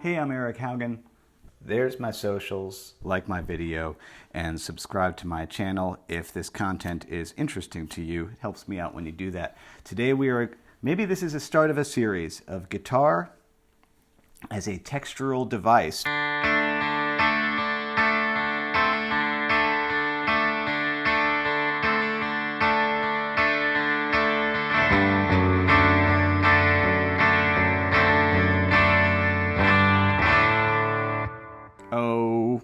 Hey, I'm Eric Haugen. There's my socials, like my video, and subscribe to my channel if this content is interesting to you. It helps me out when you do that. Today maybe this is the start of a series of guitar as a textural device. Oh.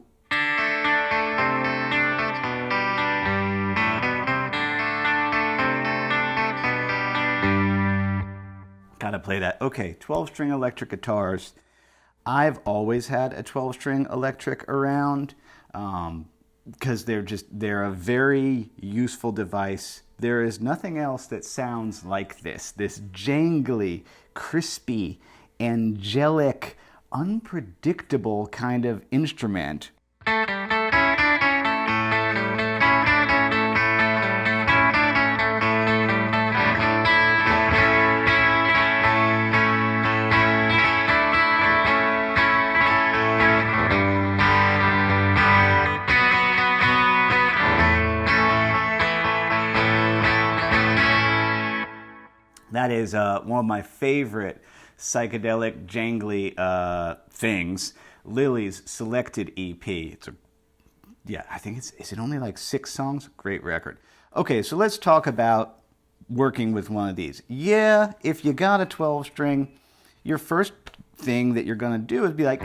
Gotta play that. Okay, 12-string electric guitars. I've always had a 12-string electric around because they're a very useful device. There is nothing else that sounds like this jangly, crispy, angelic, unpredictable kind of instrument. That is one of my favorite psychedelic, jangly things. Lily's Selected EP. I think is it only like 6 songs? Great record. Okay, so let's talk about working with one of these. Yeah, if you got a 12-string, your first thing that you're gonna do is be like,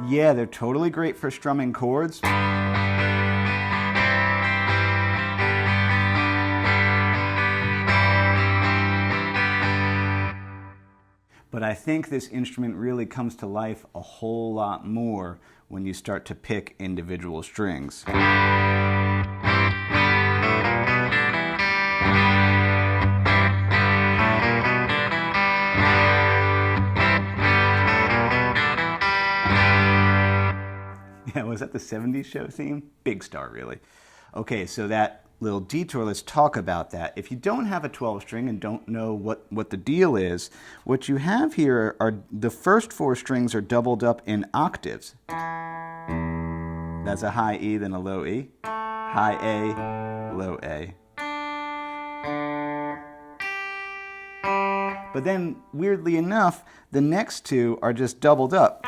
yeah, they're totally great for strumming chords. But I think this instrument really comes to life a whole lot more when you start to pick individual strings. Yeah, was that the 70s show theme? Big Star, really. Okay, so that little detour, let's talk about that. If you don't have a 12-string and don't know what the deal is, what you have here are the first 4 strings are doubled up in octaves. That's a high E, then a low E. High A, low A. But then, weirdly enough, the next 2 are just doubled up.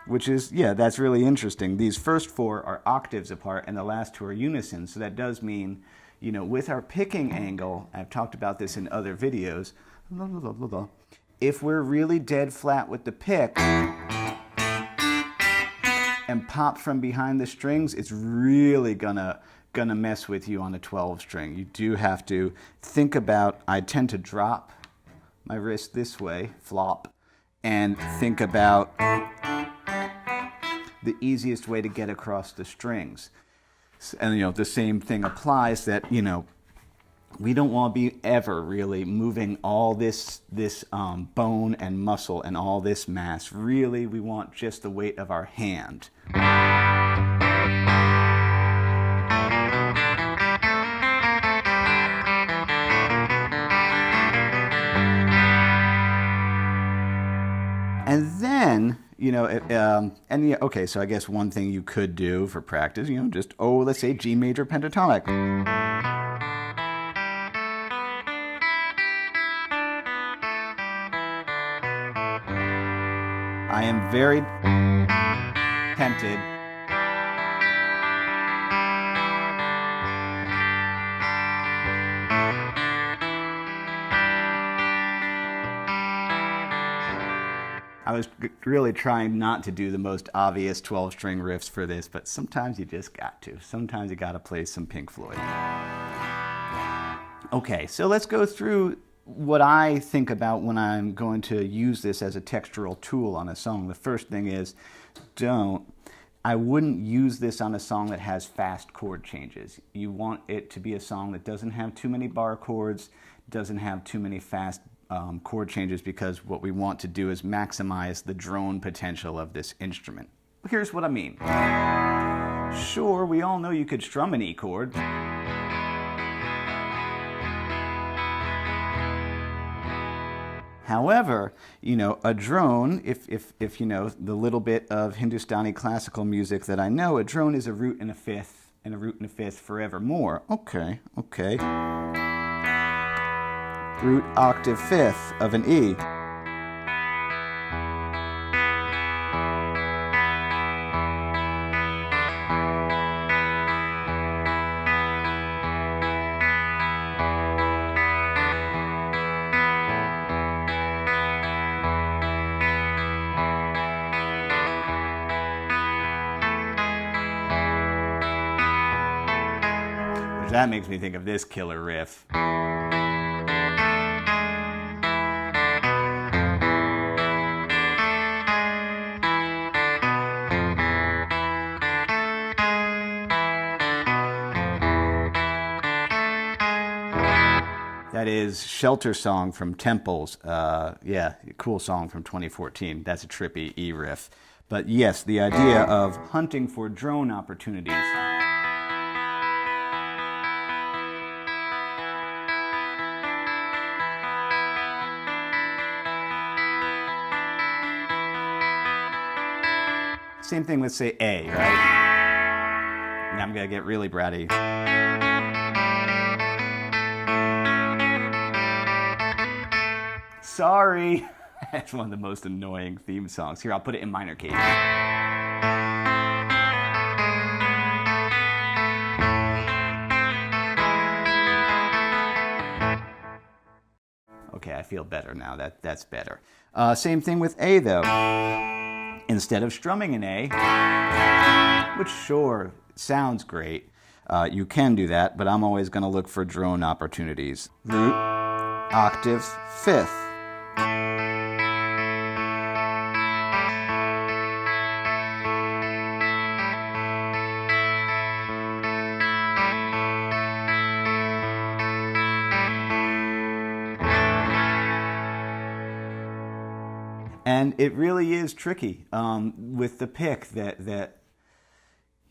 Which is, yeah, that's really interesting. These first 4 are octaves apart and the last 2 are unison. So that does mean, you know, with our picking angle, I've talked about this in other videos, if we're really dead flat with the pick and pop from behind the strings, it's really gonna mess with you on a 12-string. You do have to think about, I tend to drop my wrist this way, flop, and think about the easiest way to get across the strings. And, you know, the same thing applies that, you know, we don't want to be ever really moving all this bone and muscle and all this mass. Really, we want just the weight of our hand. And then, you know, okay, so I guess one thing you could do for practice, you know, just, let's say G major pentatonic. I am very tempted I was really trying not to do the most obvious 12-string riffs for this, but sometimes you just got to. Sometimes you got to play some Pink Floyd. Okay, so let's go through what I think about when I'm going to use this as a textural tool on a song. The first thing is, I wouldn't use this on a song that has fast chord changes. You want it to be a song that doesn't have too many bar chords, doesn't have too many fast chord changes, because what we want to do is maximize the drone potential of this instrument. Here's what I mean. Sure, we all know you could strum an E chord. However, you know, a drone, if you know the little bit of Hindustani classical music that I know, a drone is a root and a fifth, and a root and a fifth forevermore. Okay, okay. Root octave fifth of an E. That makes me think of this killer riff. That is Shelter Song from Temples. Yeah, cool song from 2014. That's a trippy E riff. But yes, the idea of hunting for drone opportunities. Same thing with, say, A, right? Now I'm going to get really bratty. Sorry. That's one of the most annoying theme songs. Here, I'll put it in minor key. Okay, I feel better now. That's better. Same thing with A, though. Instead of strumming an A, which sure sounds great, you can do that, but I'm always going to look for drone opportunities. Root, octave, fifth. And it really is tricky with the pick that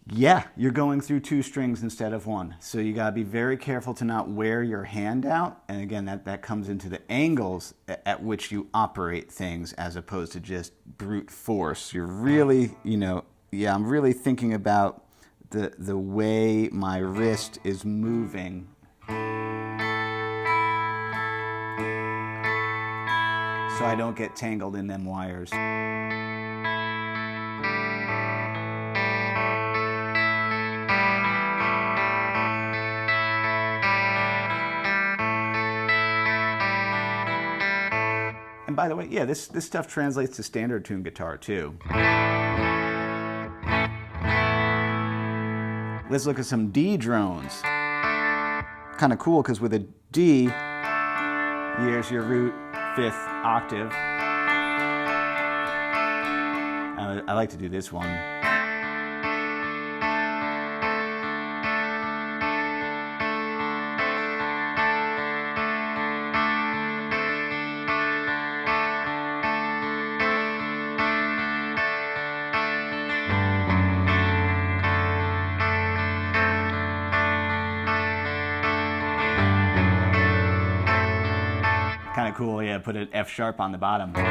yeah, you're going through two strings instead of one. So you gotta be very careful to not wear your hand out. And again, that comes into the angles at which you operate things as opposed to just brute force. You're really, you know, yeah, I'm really thinking about the way my wrist is moving. So I don't get tangled in them wires. And by the way, yeah, this stuff translates to standard tune guitar too. Let's look at some D drones. Kind of cool because with a D, here's your root, fifth octave. I like to do this one. Kind of cool, yeah, put an F sharp on the bottom. Cool.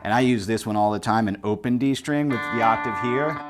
And I use this one all the time, an open D string with the octave here.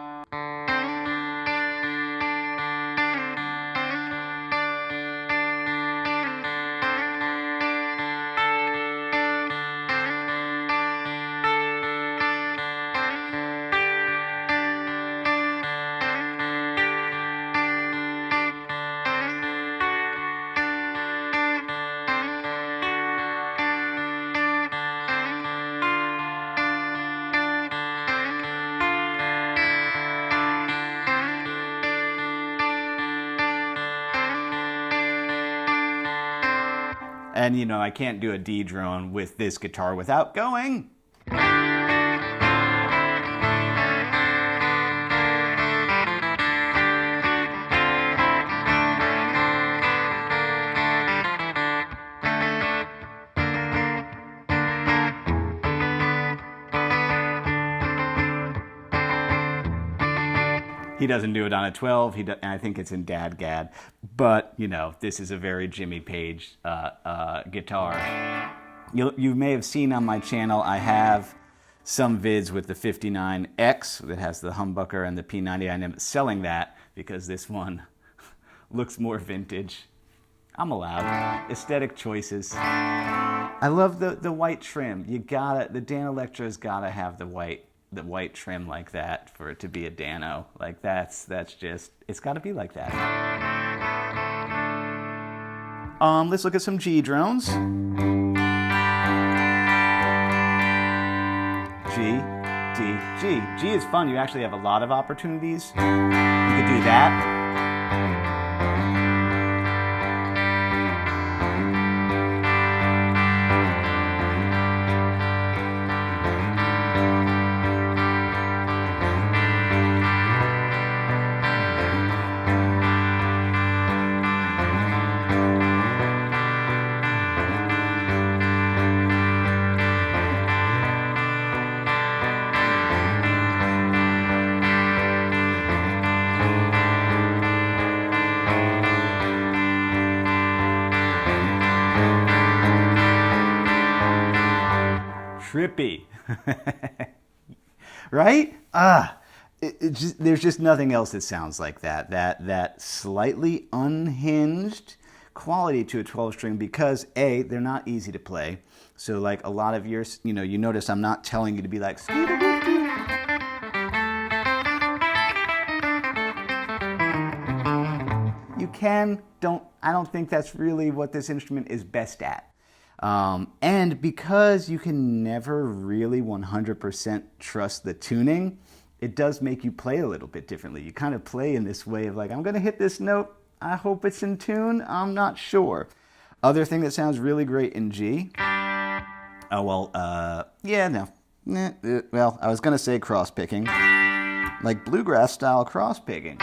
And you know, I can't do a D drone with this guitar without going. He doesn't do it on a 12, I think it's in Dad Gad. But, you know, this is a very Jimmy Page guitar. You may have seen on my channel, I have some vids with the 59X that has the humbucker and the P90. I'm selling that because this one looks more vintage. I'm allowed. Aesthetic choices. I love the white trim. The Danelectro's gotta have the white trim like that for it to be a Dano. Like that's just, it's gotta be like that. Let's look at some G drones. G, D, G. G is fun. You actually have a lot of opportunities. You could do that. Trippy, right? There's just nothing else that sounds like that. That slightly unhinged quality to a 12-string because A, they're not easy to play. So like a lot of yours, you notice I'm not telling you to be like, you can, I don't think that's really what this instrument is best at. And because you can never really 100% trust the tuning, it does make you play a little bit differently. You kind of play in this way of like, I'm going to hit this note. I hope it's in tune. I'm not sure. Other thing that sounds really great in G. Oh, well, yeah, no. Well, I was going to say cross picking. Like bluegrass style cross picking.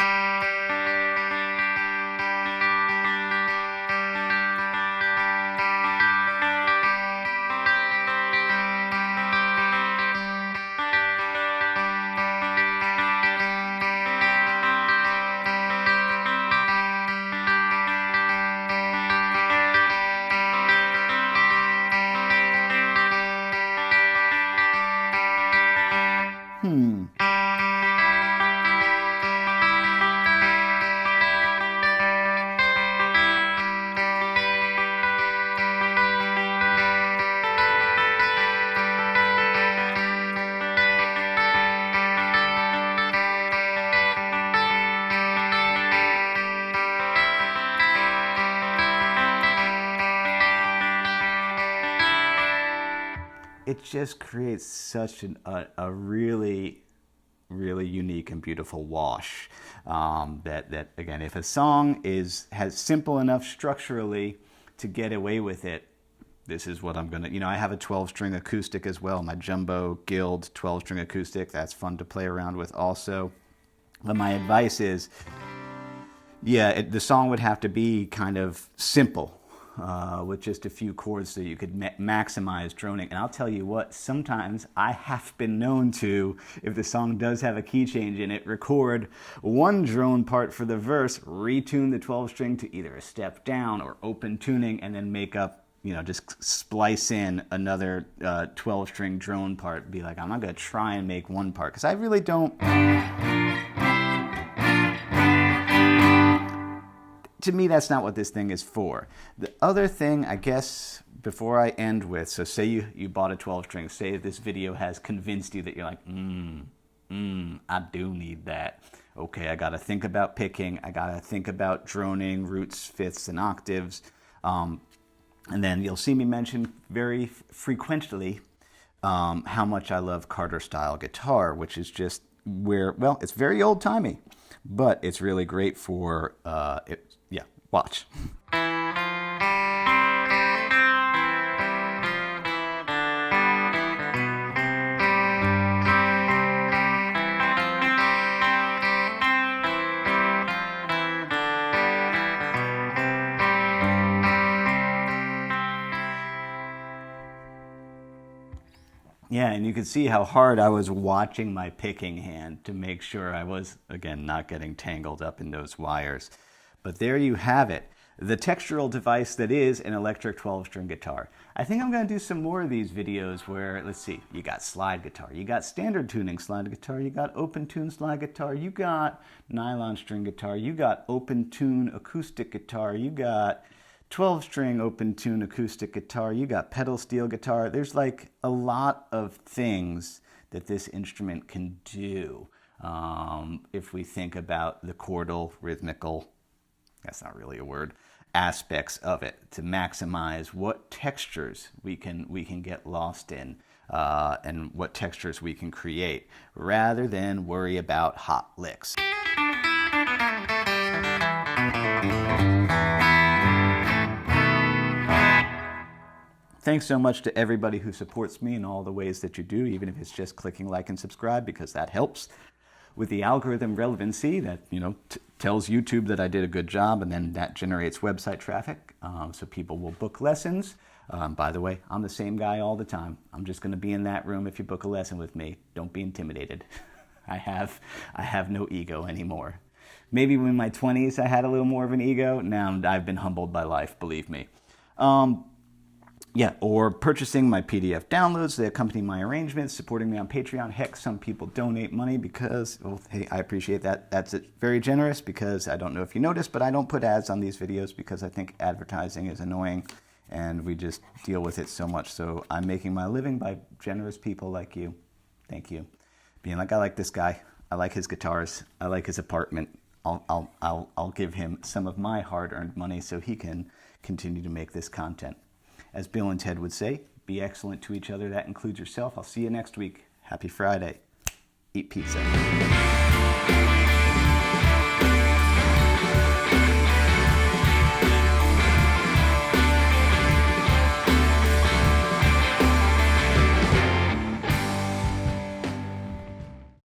It just creates such a really, really unique and beautiful wash. That again, if a song has simple enough structurally to get away with it, this is what I'm gonna. I have a 12-string acoustic as well. My Jumbo Guild 12-string acoustic. That's fun to play around with also. But my advice is, yeah, the song would have to be kind of simple. With just a few chords so you could maximize droning. And I'll tell you what, sometimes I have been known to, if the song does have a key change in it, record one drone part for the verse, retune the 12-string to either a step down or open tuning, and then make up, just splice in another 12-string drone part. Be like, I'm not going to try and make one part, because I really don't... To me, that's not what this thing is for. The other thing, I guess, before I end with, so say you bought a 12-string, say this video has convinced you that you're like, I do need that. Okay, I got to think about picking, I got to think about droning, roots, fifths, and octaves. And then you'll see me mention very frequently how much I love Carter-style guitar, which is just where, well, it's very old-timey, but it's really great for, yeah, watch. Yeah, and you can see how hard I was watching my picking hand to make sure I was, again, not getting tangled up in those wires. But there you have it. The textural device that is an electric 12-string guitar. I think I'm going to do some more of these videos where, let's see, you got slide guitar, you got standard tuning slide guitar, you got open tune slide guitar, you got nylon string guitar, you got open tune acoustic guitar, you got 12-string open tune acoustic guitar, you got pedal steel guitar. There's like a lot of things that this instrument can do if we think about the chordal, rhythmical, that's not really a word, aspects of it to maximize what textures we can get lost in and what textures we can create rather than worry about hot licks. Thanks so much to everybody who supports me in all the ways that you do, even if it's just clicking like and subscribe, because that helps with the algorithm relevancy that, tells YouTube that I did a good job, and then that generates website traffic, so people will book lessons. By the way, I'm the same guy all the time. I'm just going to be in that room if you book a lesson with me. Don't be intimidated. I have no ego anymore. Maybe in my 20s I had a little more of an ego. Now I've been humbled by life, believe me. Yeah, or purchasing my PDF downloads that accompany my arrangements, supporting me on Patreon. Heck, some people donate money because, well, hey, I appreciate that. That's very generous because I don't know if you noticed, but I don't put ads on these videos because I think advertising is annoying and we just deal with it so much. So I'm making my living by generous people like you. Thank you. Being like, I like this guy. I like his guitars. I like his apartment. I'll give him some of my hard-earned money so he can continue to make this content. As Bill and Ted would say, be excellent to each other. That includes yourself. I'll see you next week. Happy Friday. Eat pizza.